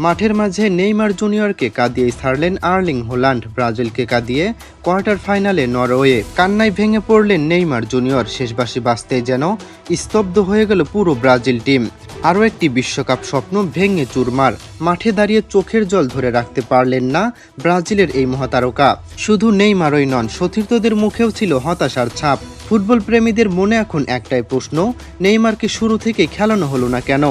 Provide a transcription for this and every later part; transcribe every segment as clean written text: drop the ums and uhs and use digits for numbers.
মাঠের মাঝে নেইমার জুনিয়রকে কাঁদিয়ে ছাড়লেন আর্লিং হল্যান্ড। ব্রাজিলকে কাঁদিয়ে কোয়ার্টার ফাইনালে নরওয়ে। কান্নায় ভেঙে পড়লেন নেইমার জুনিয়র। শেষবাসী বাঁচতেই যেন স্তব্ধ হয়ে গেল পুরো ব্রাজিল টিম। আরও একটি বিশ্বকাপ স্বপ্ন ভেঙে চুরমার। মাঠে দাঁড়িয়ে চোখের জল ধরে রাখতে পারলেন না ব্রাজিলের এই মহাতারকা। শুধু নেইমারই নন, সতীর্থদের মুখেও ছিল হতাশার ছাপ। ফুটবল প্রেমীদের মনে এখন একটাই প্রশ্ন, নেইমারকে শুরু থেকে খেলানো হলো না কেন?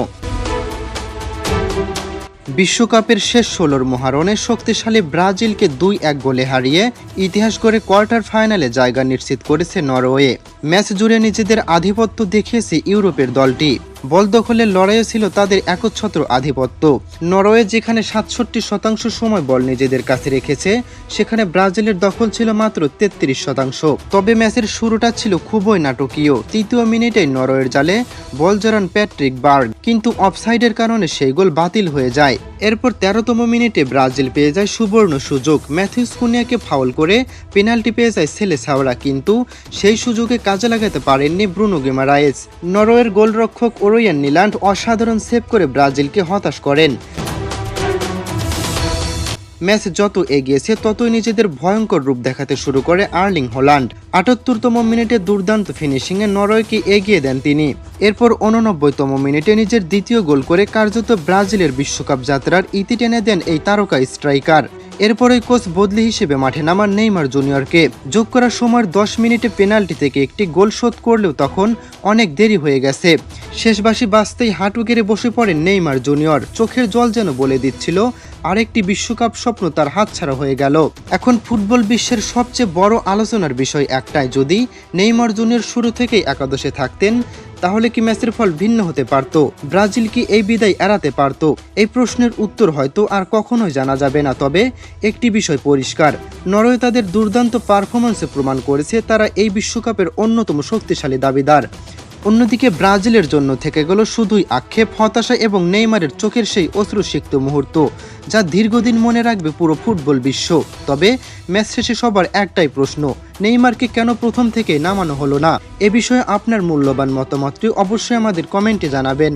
বিশ্বকাপের শেষ ১৬ মহারণে শক্তিশালী ব্রাজিলকে ২-১ গোলে হারিয়ে ইতিহাস গড়ে কোয়ার্টার ফাইনালে জায়গা নিশ্চিত করেছে নরওয়ে। ম্যাচ জুড়ে নিজেদের আধিপত্য দেখিয়েছে ইউরোপের দলটি। বল দখলের লড়াইয়ে ছিল তাদের একচ্ছত্র আধিপত্য। নরওয়ে যেখানে ৬৭% সময় বল নিজেদের কাছে রেখেছে, সেখানে ব্রাজিলের দখল ছিল মাত্র ৩৩%। তবে ম্যাচের শুরুটা ছিল খুবই নাটকীয়। তৃতীয় মিনিটেই নরওয়ের জালে বল জড়ান প্যাট্রিক বার্গ, কিন্তু অফসাইডের কারণে সেই গোল বাতিল হয়ে যায়। এরপর ১৩তম মিনিটে ব্রাজিল পেয়ে যায় সুবর্ণ সুযোগ। ম্যাথিউস কুনিয়াকে ফাউল করে পেনাল্টি পেয়ে যায় সেলেসাওরা, কিন্তু সেই সুযোগে কাজে লাগাতে পারেননি ব্রুনো গিমারায়েস। নরওয়ের গোলরক্ষক ওরিয়ান নিলান্ড অসাধারণ সেভ করে ব্রাজিলকে হতাশ করেন। ম্যাচ যত এগিয়েছে ততই নিজেদের ভয়ঙ্কর রূপ দেখাতে শুরু করে আর্লিং হল্যান্ড। ৭৮তম মিনিটে দুর্দান্ত ফিনিশিংয়ে নরওয়েকে এগিয়ে দেন তিনি। এরপর ৮৯তম মিনিটে নিজের দ্বিতীয় গোল করে কার্যত ব্রাজিলের বিশ্বকাপ যাত্রার ইতি টেনে দেন এই তারকা স্ট্রাইকার। এরপরই কোচ বদলি হিসেবে মাঠে নামান নেইমার জুনিয়রকে। যোগ করার সময়ের ১০ মিনিটে পেনাল্টি থেকে একটি গোল শোধ করলেও তখন অনেক দেরি হয়ে গেছে। শেষবাসী বাঁচতেই হাঁটু গেড়ে বসে পড়েন নেইমার জুনিয়র। চোখের জল যেন বলে দিচ্ছিল আরেকটি বিশ্বকাপ স্বপ্ন তার হাতছাড়া হয়ে গেল। এখন ফুটবল বিশ্বের সবচেয়ে বড় আলোচনার বিষয় একটাই, যদি নেইমার জুনিয়র শুরু থেকেই একাদশে থাকতেন তাহলে কি ম্যাচের ফল ভিন্ন হতে পারত? ব্রাজিল কি এই বিদায় এড়াতে পারত? এই প্রশ্নের উত্তর হয়তো আর কখনোই জানা যাবে না। তবে একটি বিষয় পরিষ্কার, নরওয়ে তাদের দুর্দান্ত পারফরম্যান্সে প্রমাণ করেছে তারা এই বিশ্বকাপের অন্যতম শক্তিশালী দাবিদার। অন্যদিকে ব্রাজিলের জন্য থেকে গেল শুধুই আক্ষেপ, হতাশা এবং নেইমারের চোখের সেই অশ্রুসিক্ত মুহূর্ত, যা দীর্ঘদিন মনে রাখবে পুরো ফুটবল বিশ্ব। তবে ম্যাচ শেষে সবার একটাই প্রশ্ন, নেইমারকে কেন প্রথম থেকে নামানো হলো না? এ বিষয়ে আপনার মূল্যবান মতামতটি অবশ্যই আমাদের কমেন্টে জানাবেন।